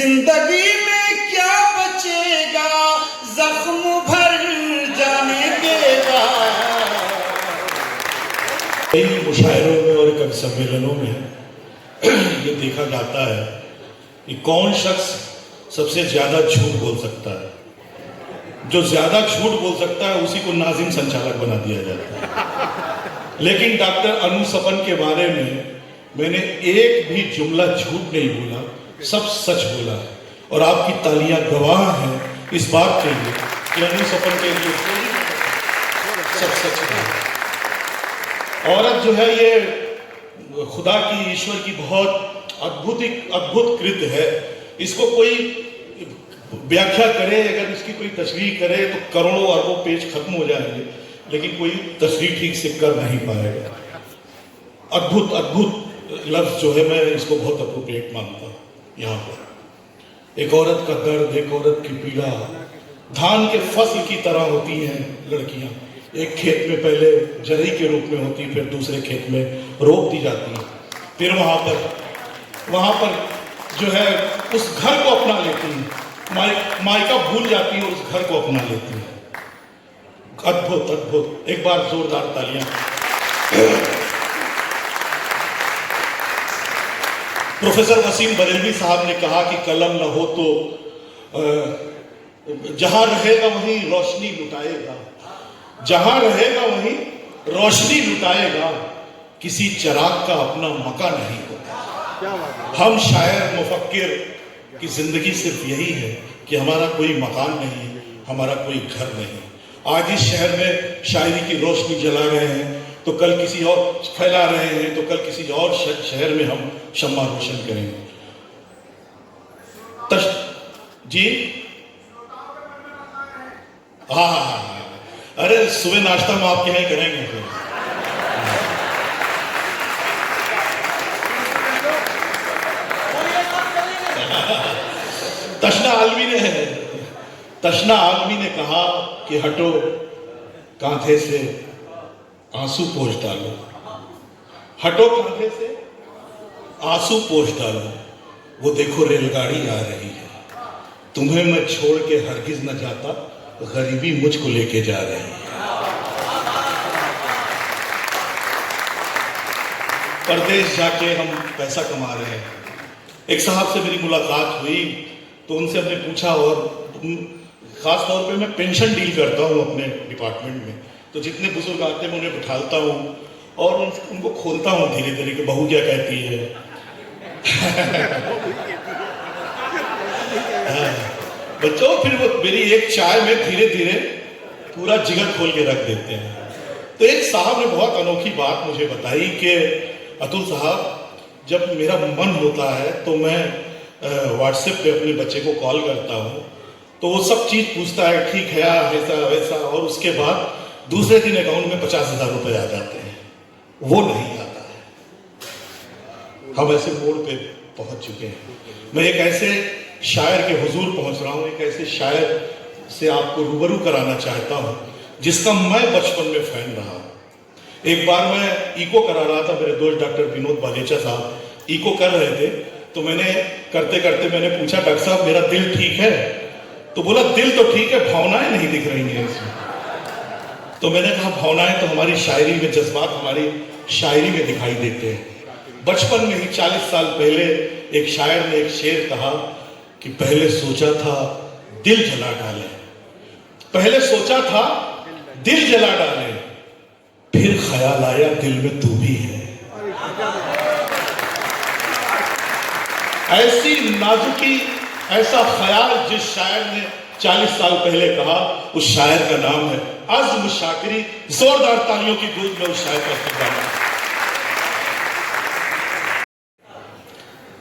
जिंदगी में क्या बचेगा, जख्म भर जाने देगा।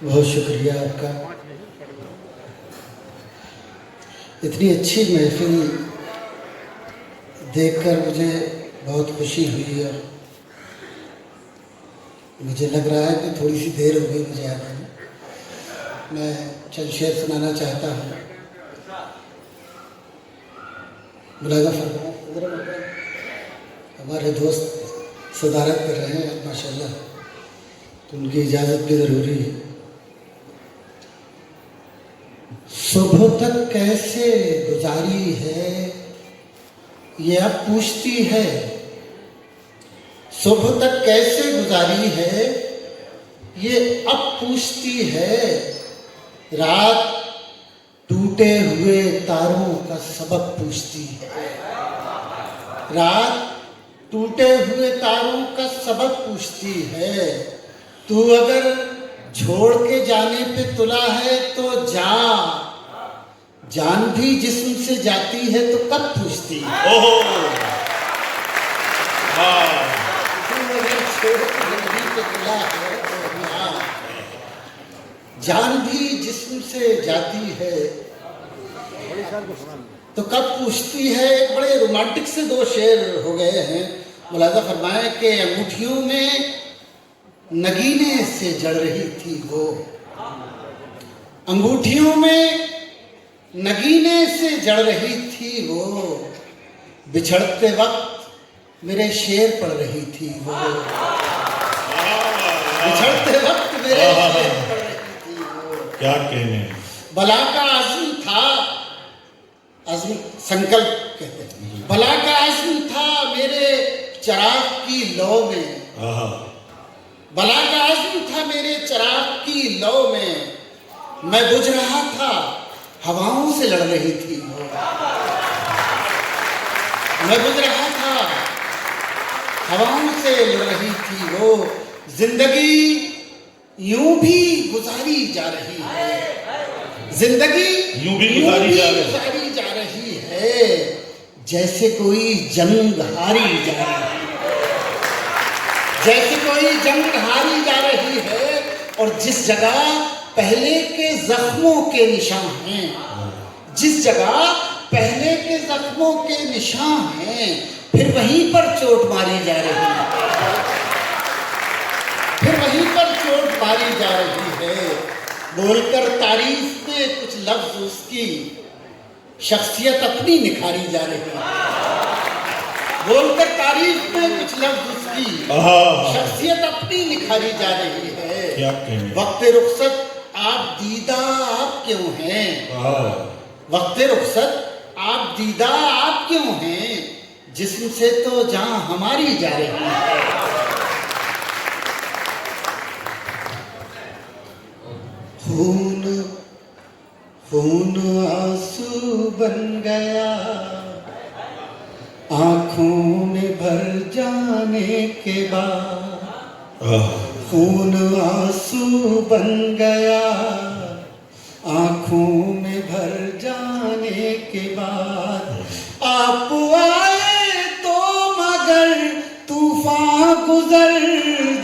बहुत शुक्रिया आपका। इतनी अच्छी महफिल देखकर मुझे बहुत खुशी हुई, और मुझे लग रहा है कि थोड़ी सी देर हो गई मुझे आने में। मैं चंद शेर सुनाना चाहता हूँ। मुलाज़ा फरमाएं। हमारे दोस्त सदारत कर रहे हैं माशाल्लाह, तो उनकी इजाज़त भी ज़रूरी है। सुबह तक कैसे गुजारी है ये अब पूछती है। सुबह तक कैसे गुजारी है ये अब पूछती है। रात टूटे हुए तारों का सबक पूछती है। रात टूटे हुए तारों का सबक पूछती है। तू अगर छोड़ के जाने पे तुला है तो जा। जान भी जिस्म से जाती है तो कब पूछती है। ओहो हाँ तू अगर छोड़ के जाने पे तुला है तो जा। जान भी जिस्म से जाती है तो कब पूछती है। एक बड़े रोमांटिक से दो शेर हो गए हैं। मुलाजा फरमाया कि अंगूठियों में नगीने से जड़ रही थी वो। अंगूठियों में नगीने से जड़ रही थी वो। बिछड़ते वक्त मेरे शेर पड़ रही थी वो। बिछड़ते वक्त मेरे शेर पड़ रही थी वो। क्या कहने। बला का आज़म था, आज़म संकल्प कहते हैं। बला का आज़म था मेरे चिराग की लौ में। बला का आज़म था मेरे चिराग की लौ में। मैं बुझ रहा था हवाओं से लड़ रही थी वो। मैं बुझ रहा था हवाओं से लड़ रही थी वो। जिंदगी यूं भी गुजारी जा रही है। जिंदगी यूं भी गुजारी जा रही है जैसे कोई जंग हारी जा रही है। जैसे कोई जंग हारी जा रही है। और जिस जगह पहले के जख्मों के निशान हैं, जिस जगह पहले के जख्मों के निशान हैं, फिर वहीं पर चोट मारी जा रही है। फिर वहीं पर चोट मारी जा रही है। बोलकर तारीफ में कुछ लफ्ज उसकी शख्सियत अपनी निखारी जा रही है। बोलकर तारीफ में कुछ लफ्ज उसकी शख्सियत अपनी निखारी जा रही है। वक्त रुखसत आप दीदा आप क्यों हैं। वक्त रुखसत आप दीदा आप क्यों हैं। जिस्म से तो जान हमारी जा रही है। खून खून आंसू बन गया आंखों में भर जाने के बाद। खून आंसू बन गया आंखों में भर जाने के बाद। आप आए तो मगर तूफान गुजर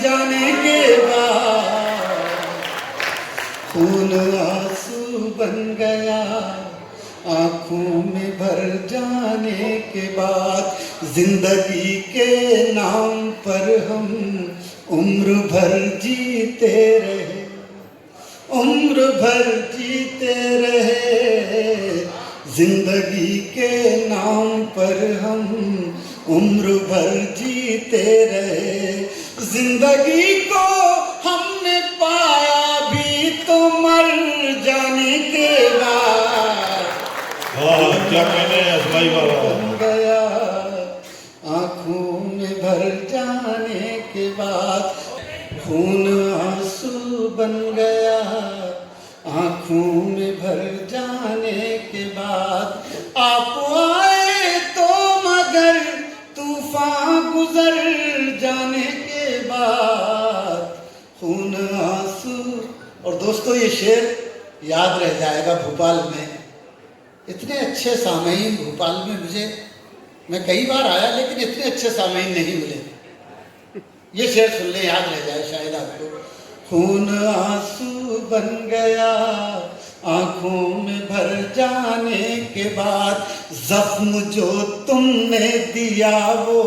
जाने के बाद। खून आंसू बन गया आंखों में भर जाने के बाद। जिंदगी के नाम पर हम उम्र भर जीते रहे। उम्र भर जीते रहे। जिंदगी के नाम पर हम उम्र भर जीते रहे। जिंदगी को हमने पाया भी तो मर जाने के बाद। क्या कहने असमाई बाबा। बन गया आंखों में भर जाने के बाद। खून आंसू बन गया आंखों में भर जाने के बाद। आप आए तो मगर तूफान गुजर जाने के बाद। खून आंसू। और दोस्तों ये शेर याद रह जाएगा भोपाल में। इतने अच्छे सामईन भोपाल में मुझे, मैं कई बार आया लेकिन इतने अच्छे सामईन नहीं मिले। ये शेर सुन ले, याद रह जाए शायद आपको। खून आंसू बन गया आंखों में भर जाने के बाद। जख्म जो तुमने दिया वो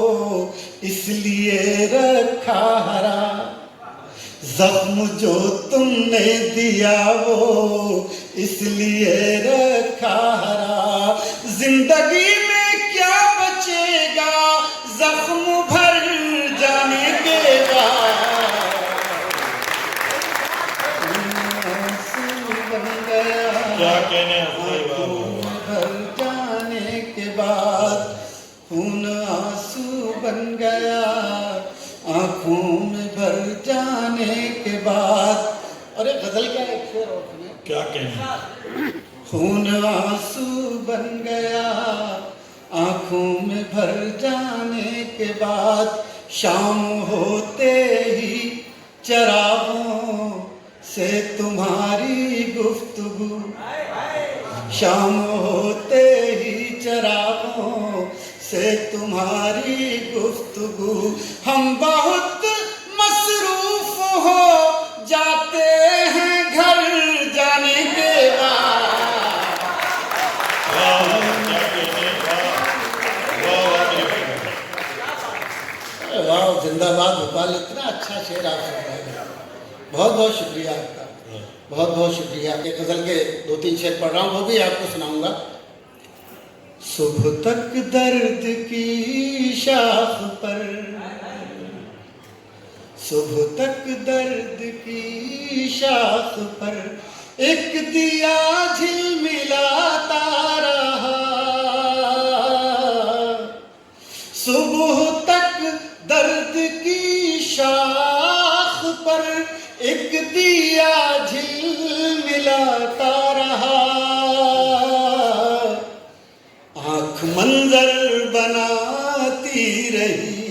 इसलिए रखा हरा। जख्म जो तुमने दिया वो इसलिए रखा हरा। जिंदगी में क्या बचेगा जख्म भर जाने के बाद। आंसू बन गया क्या कहने असमाई आँखों बाबा। में भर जाने के बाद खून आंसू बन गया, आँखों में भर जाने के बाद। अरे गजल का एक शेर और सुनिए। क्या कहने खून आंसू बन गया, आँखों में भर जाने के बाद, शाम होते ही चरागों से तुम्हारी गुफ्तगू, शाम होते ही चरागों से तुम्हारी गुफ्तगू, हम बहुत मसरूफ हो जाते हैं घर जाने के बाद। वाह क्या कहने वाह वाह वाह मेरे भाई। वाह, जिंदाबाद भोपाल, इतना अच्छा शेर आप सुन रहे हैं। बहुत बहुत शुक्रिया आपका, बहुत बहुत शुक्रिया। एक गजल के 2-3 शेर पढ़ रहा हूँ, वो भी आपको सुनाऊंगा। सुबह तक दर्द की शाख पर, सुबह तक दर्द की शाख पर एक दिया झिलमिलाता रहा, सुबह तक दर्द की शाख पर एक दिया झिलमिलाता रहा, आँख मंजर बनाती रही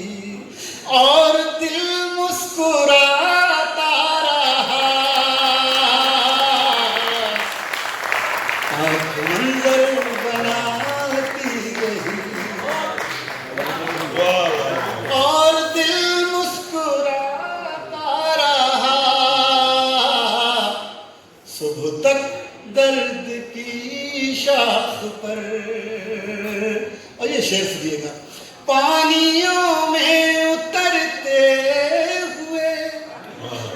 और दिल मुस्कुराता रहा, आँख मंजर बनाती रही वाह वाह और दिल मुस्कुराता रहा, सुबह तक दर्द की शाख पर। और ये शेर सुनिएगा। पानियों में उतरते हुए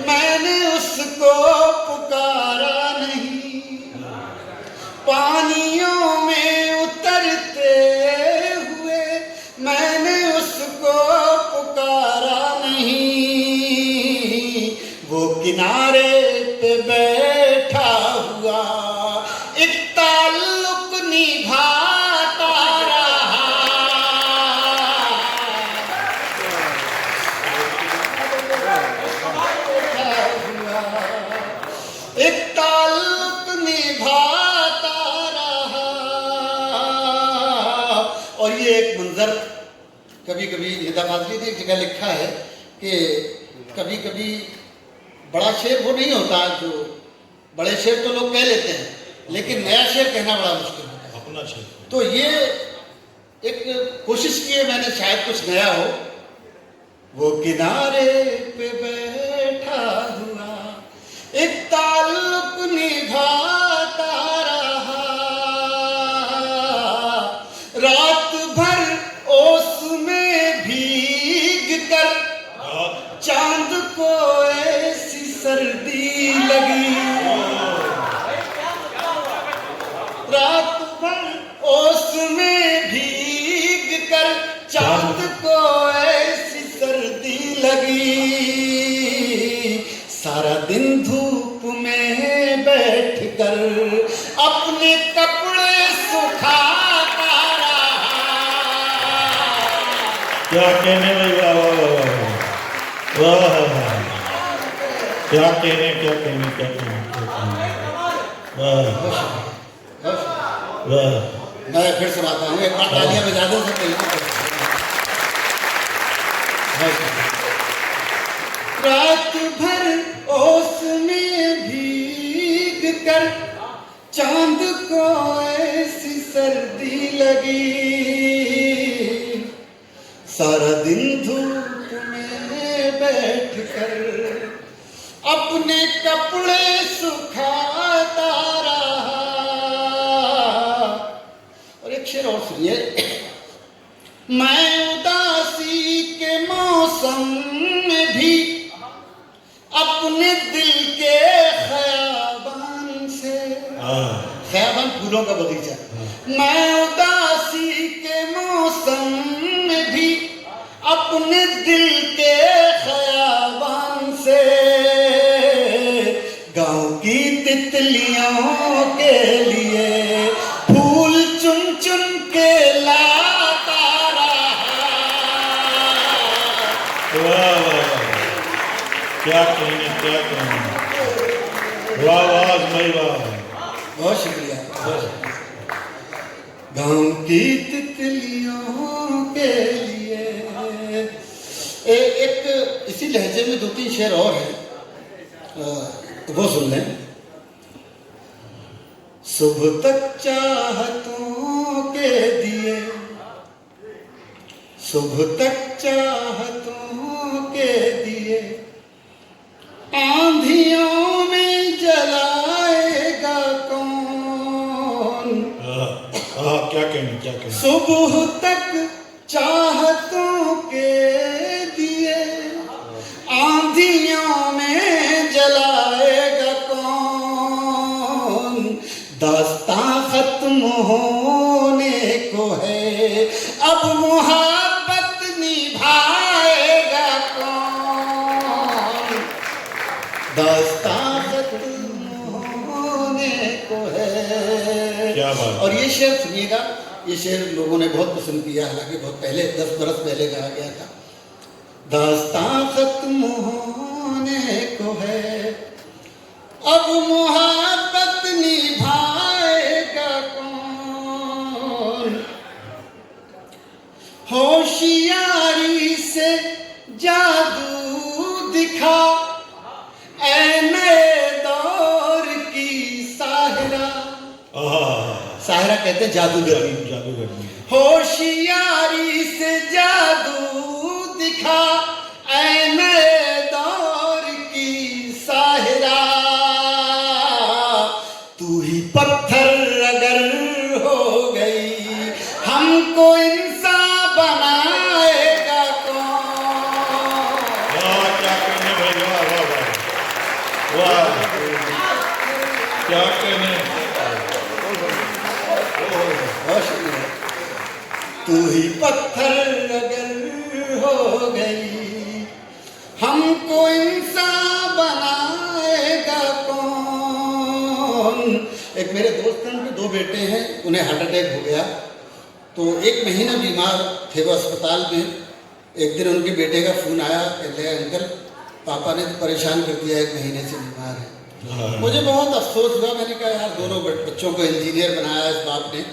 मैंने उसको पुकारा नहीं, पानियों में उतरते हुए मैंने उसको पुकारा नहीं, वो किनारे पे बैठा हुआ एक ताल्लुक निभाता रहा, एक ताल्लुक निभाता रहा। और ये एक मंजर कभी कभी निदा फाजली ने एक जगह लिखा है कि कभी कभी बड़ा शेर वो नहीं होता, जो बड़े शेर तो लोग कह लेते हैं, लेकिन नया शेर कहना बड़ा मुश्किल होता है। अपना क्षेत्र तो ये एक कोशिश की है मैंने, शायद कुछ नया हो। वो किनारे पे बैठा हुआ एक ताल्लुक निभाता रहा, रात भर ओस में भीग कर चांद को ऐसी सर्दी लगी, रात भर ओस में भीग कर चांद को ऐसी सर्दी लगी, सारा दिन धूप में बैठकर अपने कपड़े सुखाता रहा। क्या कहने भाई वाह वाह वाह वाह वाह क्या कहने क्या कहने क्या कहने वाह वाह। मैं फिर सुनाता हूँ, एक बार तालियां बजा दो सब मिलकर। रात भर ओस में भीग कर चांद को ऐसी सर्दी लगी, सारा दिन धूप में बैठकर अपने कपड़े सुखाता रहा। और एक शेर और सुनिए। मैं उदासी के मौसम में भी अपने दिल के ख़याबान से, ख़याबान फूलों का बगीचा, मैं उदासी के मौसम में भी अपने दिल के ख़याबान से गाँव की तितलियों के लिए फूल चुन चुन के लाता रहा। वाह वाह, क्या कहने, क्या कहने, वाह वाह भाई वाह, बहुत शुक्रिया। गाँव की तितलियों के लिए एक इसी लहजे में 2-3 शेर और है, तो वो सुन लें। सुबह तक चाहतों के दिए, सुबह तक चाहतों के दिए आंधियों में जलाएगा कौन। क्या कहने, क्या कहने। सुबह तक चाहतों के दिए आंधियों में जलाएगा कौन। दास्तां खत्म होने को है, अब मोहब्बत निभाएगा कौन। दास्तां खत्म होने को है। क्या बात। और ये शेर सुनिएगा, ये शेर लोगों ने बहुत पसंद किया, हालांकि बहुत पहले 10 बरस पहले कहा गया था। दास्तां खत्म होने को है, अब मोहब्बत निभाएगा कौन। होशियारी से जादू दिखा ऐ नए दौर की साहिरा। साहिरा कहते हैं जादूगरी, जादूगरी। होशियारी से जादू दिखा ऐ नए दौर की साहिरा। तू ही पत्थर अगर हो गई, हमको इंसान बनाएगा कौन। क्या कहने भाई, वाह वाह वाह, वाह क्या कहने। तू ही पत्थर अगर हो गई, हमको इंसान बनाएगा कौन। एक मेरे दोस्त हैं, उनके 2 बेटे हैं, उन्हें हार्ट अटैक हो गया, तो 1 महीना बीमार थे वो अस्पताल में। एक दिन उनके बेटे का फ़ोन आया, कहते हैं अंकल पापा ने तो परेशान कर दिया, 1 महीने से बीमार है। मुझे बहुत अफसोस हुआ, मैंने कहा यार दोनों बच्चों को इंजीनियर बनाया इस बाप ने,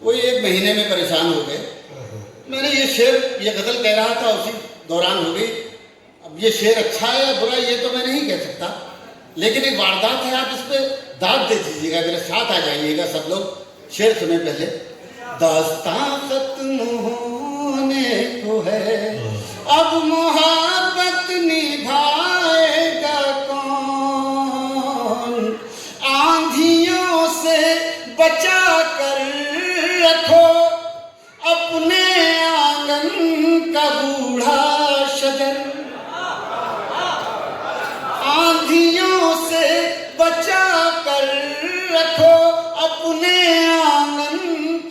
वही 1 महीने में परेशान हो गए। मैंने ये शेर, ये गज़ल कह रहा था, उसी दौरान हो गई। अब ये शेर अच्छा है या बुरा ये तो मैं नहीं कह सकता, लेकिन एक वारदात है, आप इस पर दाद दे दीजिएगा, मेरे साथ आ जाइएगा सब लोग। शेर सुने पहले। दास्तां खत्म होने को है, अब मोहब्बत निभाएगा कौन। आंधियों से बचा कर रखो अपने आंगन का बूढ़ा शजर। आंधियों से बचा कर रखो अपने आंगन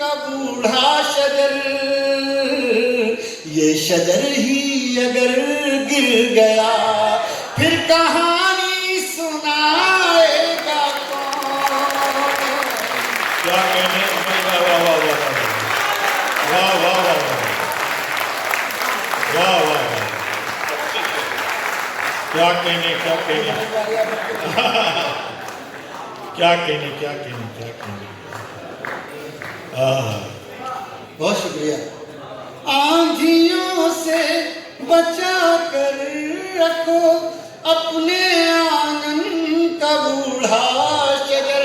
का बूढ़ा शजर। ये शजर ही अगर गिर गया फिर कहानी सुनाएगा कौन। क्या कहने, वाह वाह वाह वाह वाह वाह वाह वाह, क्या कहने, क्या कहने, क्या कहने, क्या कहने, क्या कहने। बहुत शुक्रिया। आंधियों से बचा कर रखो अपने आंगन का बूढ़ा शजर।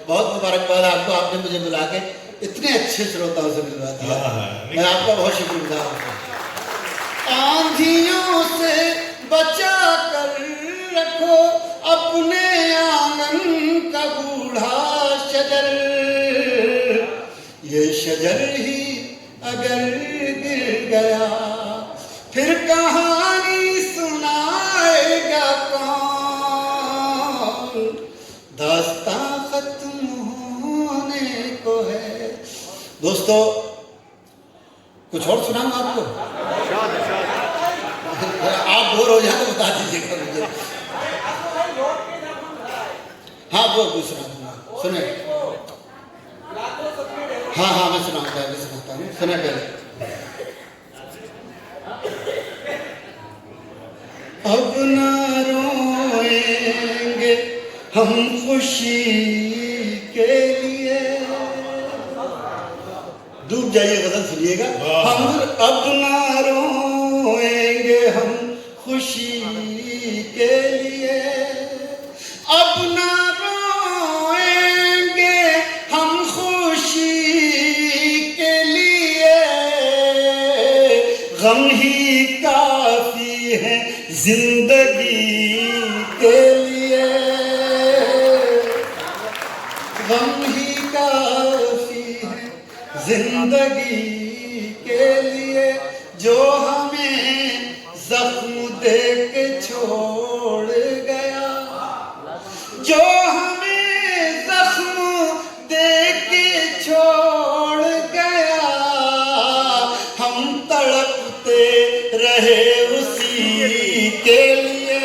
बहुत मुबारकबाद आपको, आपने मुझे बुला के इतने अच्छे श्रोताओं से मिलवा दिया, मैं आपका बहुत शुक्रगुजार हूँ। आंधियों से बचा कर रखो अपने आंगन का बूढ़ा शजर। ये शजर ही अगर गिर गया फिर कहानी सुनाएगा कौन। दास्तां खत्म होने को है। दोस्तों कुछ और सुनाऊं आपको? आप बोर हो जाए तो बता दीजिएगा मुझे। हाँ वो दूसरा दूंगा, सुने। हाँ हाँ मैं सुनाता हूँ, सुने पहले। अब न रोएंगे हम खुशी के लिए, डूब जाइए गजल सुनिएगा। हम अब न रोएंगे हम खुशी के लिए, अब न रोएंगे हम खुशी के लिए, गम ही काफी है जिंदगी के लिए, गम ही काफी है जिंदगी के लिए, जो हमें जख्म दे के छोड़ गया, जो हमें जख्म दे के छोड़ गया, हम तड़पते रहे उसी के लिए,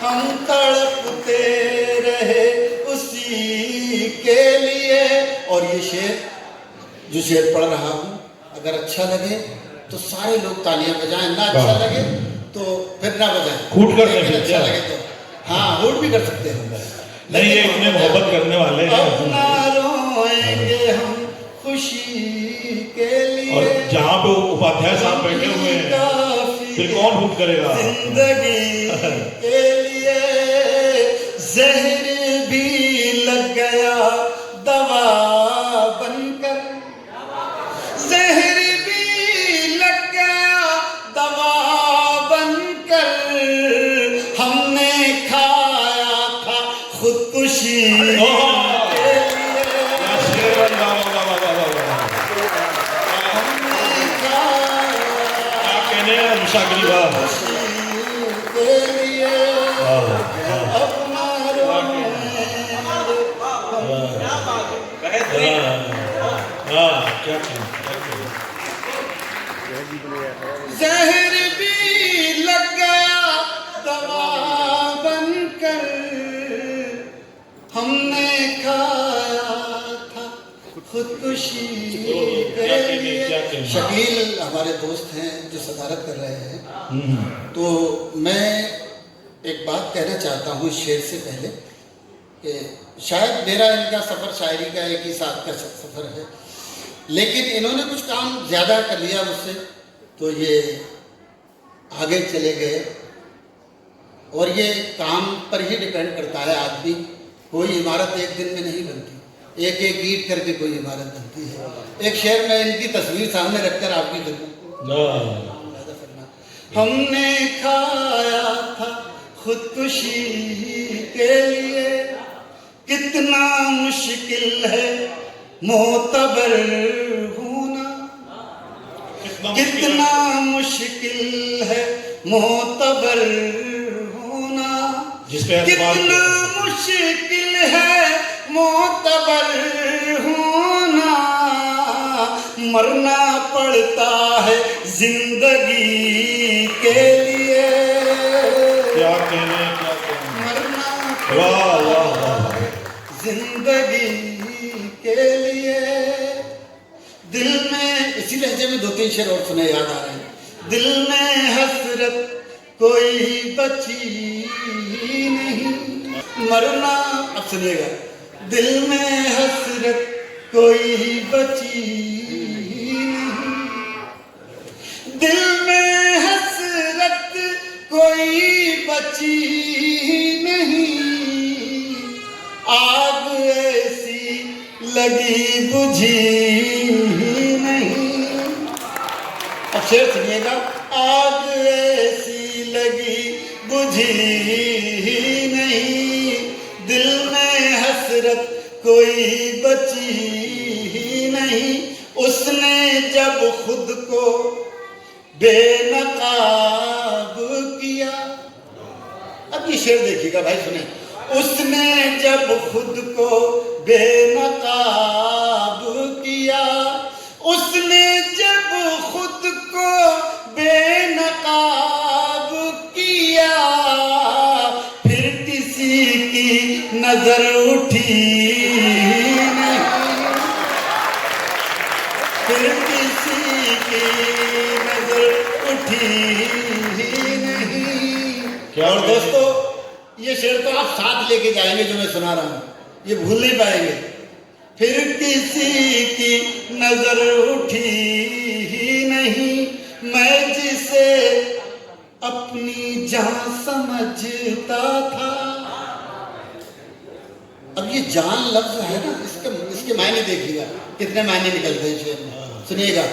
हम तड़पते रहे उसी के लिए। और ये शेर जो शेर पढ़ रहा हूँ, अगर अच्छा लगे तो सारे लोग तालियां बजाएं, ना अच्छा लगे तो फिर ना बजाएं, हूट कर लेकिन अच्छा लगे तो हाँ हूट भी कर सकते हैं। नहीं, ये इतने मोहब्बत करने वाले हैं। अब ना रोएंगे हम खुशी के लिए, और जहाँ पे उपाध्याय साहब बैठे हुए हैं, फिर कौन हूट करेगा? जिंदगी के लिए जहर भी लग गया दवा बनकर, जहर भी लग गया दवा बनकर, हमने खाया था खुदकुशी के लिए, हमने खाया शाकिरी बात के लिए, अपना जहर भी लग गया दवा बनकर, हमने खाया था खुदकुशी के लिए। शकील हमारे दोस्त हैं जो सदारत कर रहे हैं, तो मैं एक बात कहना चाहता हूँ शेर से पहले कि शायद मेरा इनका सफ़र शायरी का एक ही साथ का सफ़र है, लेकिन इन्होंने कुछ काम ज़्यादा कर लिया मुझसे, तो ये आगे चले गए। और ये काम पर ही डिपेंड करता है आदमी, कोई इमारत एक दिन में नहीं बनती, एक एक ईंट करके कोई इमारत बनती है। एक शेर में इनकी तस्वीर सामने रखकर आपकी खिदमत हमने खाया था खुदकुशी के लिए, कितना मुश्किल है मोतबर होना, कितना मुश्किल है मोतबर होना, कितना मुश्किल है मोतबर होना, मरना पड़ता है जिंदगी के लिए, क्या कहने मरना वाह वाह वाह जिंदगी के लिए। दिल में इसी लहजे में दो तीन शेर और सुने याद आ रहे हैं। दिल में हसरत कोई बची नहीं, मरना, अब सुनिएगा, दिल में हसरत कोई बची नहीं, दिल में हसरत कोई बची नहीं, आग ऐसी लगी बुझी नहीं। अब शेर सुनिएगा, आग ऐसी लगी बुझी नहीं, दिल में हसरत कोई बची नहीं, उसने जब खुद को बेनकाब किया। अब ये शेर देखिएगा भाई, सुने, उसने जब खुद को बेनकाब किया, उसने जब खुद को बेनकाब किया, फिर किसी नजर उठी नहीं, फिर किसी की नजर उठी नहीं। क्या और दोस्तों, ये शेर तो आप साथ लेके जाएंगे जो मैं सुना रहा हूं, ये भूल नहीं पाएंगे। फिर किसी की नजर उठी ही नहीं, मैं जिसे अपनी जान समझता था। अब ये जान लफ्ज है ना, इसके मायने देखिएगा कितने मायने निकलते हैं शेर में, सुनिएगा।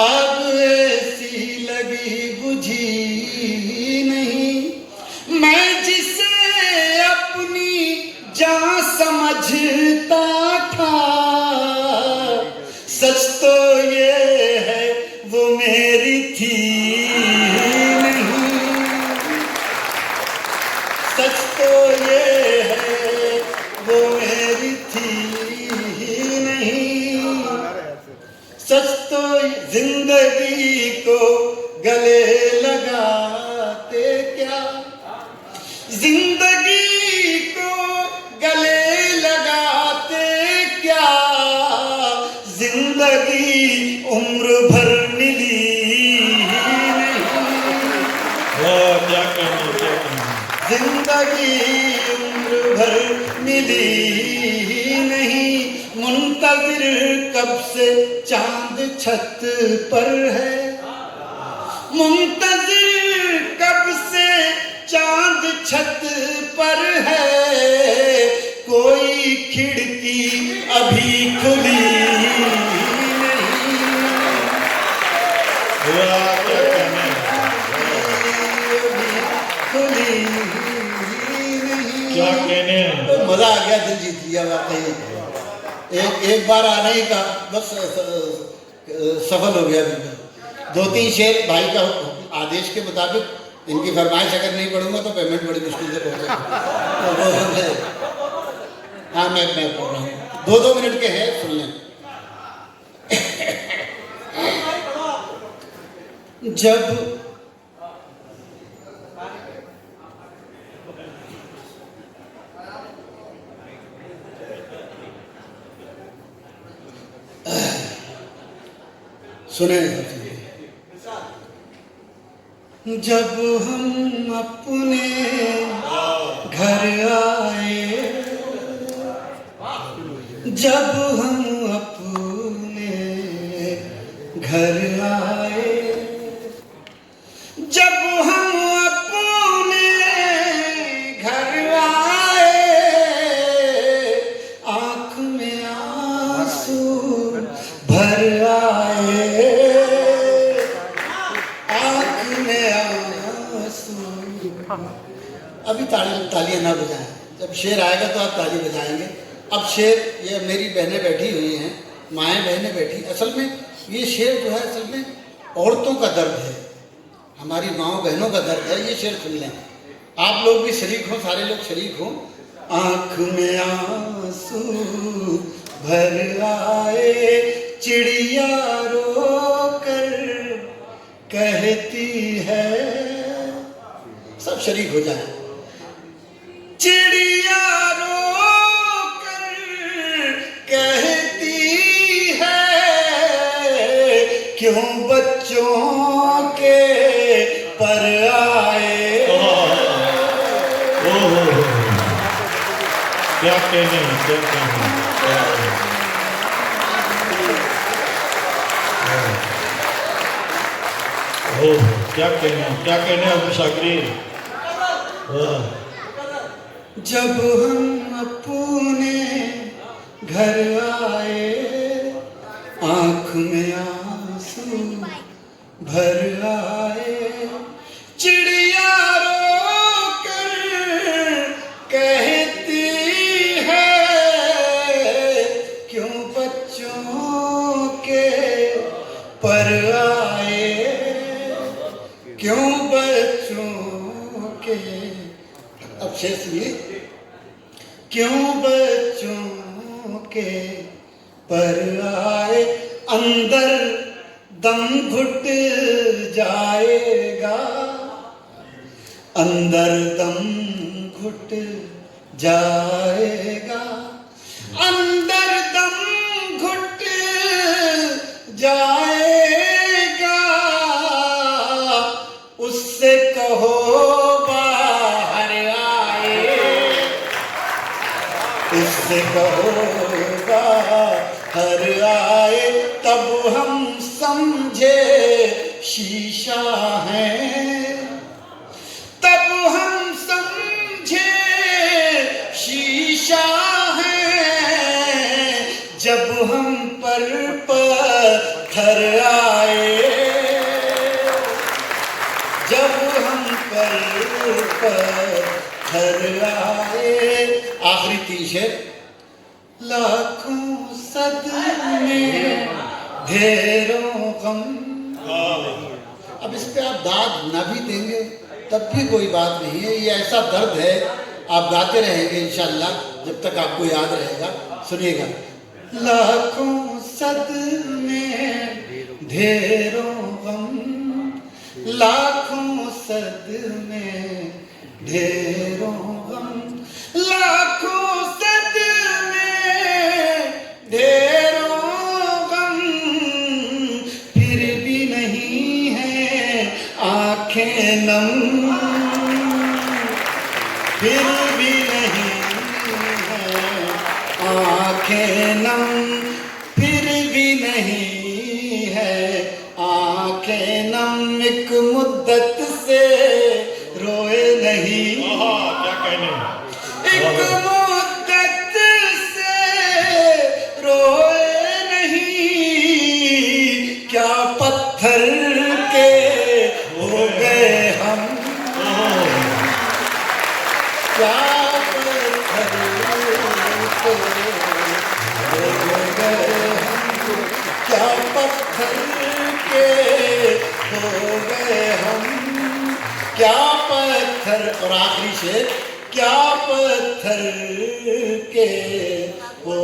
अब ऐसी लगी बुझी नहीं, मैं जिसे अपनी जान समझता था। सच तो ये है वो मेरी थी नहीं, सच तो ये है वो मेरी थी नहीं। सच तो जिंदगी को गले लगाते क्या, जिंदगी को गले लगाते क्या, जिंदगी उम्र भर मिली नहीं। क्या कहना, क्या कहना। जिंदगी उम्र भर मिली नहीं, मुंतजिर कब से चांद छत पर है, मुंतजिर कब से चांद छत पर है, कोई खिड़की अभी खुली नहीं। क्या कहना। खुली क्या कहने। तो मजा आ गया, दिल जीत लिया वाकई। एक बार आने ही का बस सफल हो गया बिल्कुल। 2-3 शेर भाई का आदेश के मुताबिक, इनकी फरमाइश अगर नहीं पढ़ूंगा तो पेमेंट बड़ी मुश्किल से पहुंचेगी। हाँ मैं पढ़ रहा हूँ, 2-2 मिनट के हैं, सुन लें। जब सुने, जब हम अपने घर आए, जब हम अपने घर आए, जब हम अपने घर आए, आँख में आंसू भर आए, आँख में आंसू। अभी तालियां ना बजाएं, जब शेर आएगा तो आप ताली बजाएंगे। अब शेर, ये मेरी बहनें बैठी हुई हैं, माएँ बहनें बैठी, असल में ये शेर जो है असल में औरतों का दर्द है, हमारी माँओं बहनों का दर्द है। ये शेर सुन लें, आप लोग भी शरीक हो, सारे लोग शरीक हो। आँख में आंसू भर आए, चिड़िया रोकर कहती है, सब शरीक हो जाए। चिड़िया रोकर कहती है, क्यों बच्चों के पर आए। क्या कहने, क्या कहने, क्या कहने। क्या कहने, क्या कहने अबू शाकिर। जब हम अपने घर आए, आँख में आंसू भर आए, चिड़िया रोकर कहती है, क्यों बच्चों के पर आए, क्यों बच्चों के। अब शेर सुनिए, क्यों बच्चों के पर आए, अंदर दम घुट जाएगा, अंदर दम घुट जाएगा, अंदर दम घुट जाएगा, उससे कहो बाहर आए, उससे कहो बाहर आए, तब हम समझे शीशा है, तब हम समझे शीशा है, जब हम पर पत्थर आए, जब हम पर पत्थर आए। आखिरी तीन शेर। लाखों सदमे ढेरों गम। अब इस पे आप दाद ना भी देंगे तब भी कोई बात नहीं है, ये ऐसा दर्द है, आप गाते रहेंगे इंशाअल्लाह जब तक आपको याद रहेगा। सुनिएगा। लाखों सदमे ढेरों गम, लाखों सदमे ढेरों गम, लाखों सदमे ढेरों गम, फिर भी नहीं है आंखें नम, फिर भी नहीं है आंखें नम, फिर भी नहीं है आंखें नम, एक मुद्दत से रोए नहीं, क्या कहने, एक मुद्दत से रोए नहीं, क्या पत्थर के हो गए हम, क्या पत्थर के हो गए हम, क्या पत्थर के हो गए हम, क्या पत्थर। और आखिरी शेर। क्या पत्थर के हो।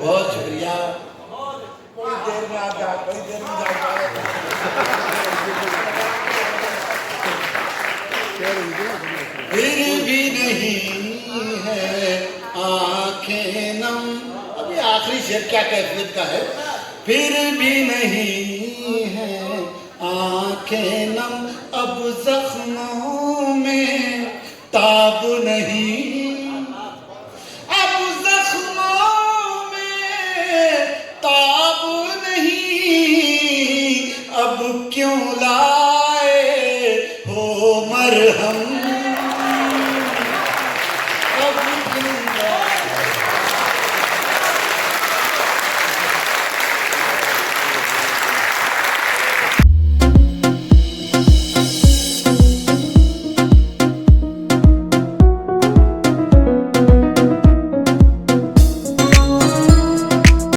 बहुत शुक्रिया। कोई देर में आप जा, कोई देर में फिर भी नहीं है आंखें नम। अभी आखिरी शेर क्या कैफियत का है। फिर भी नहीं है आंखें नम, अब जख्मों में ताब नहीं,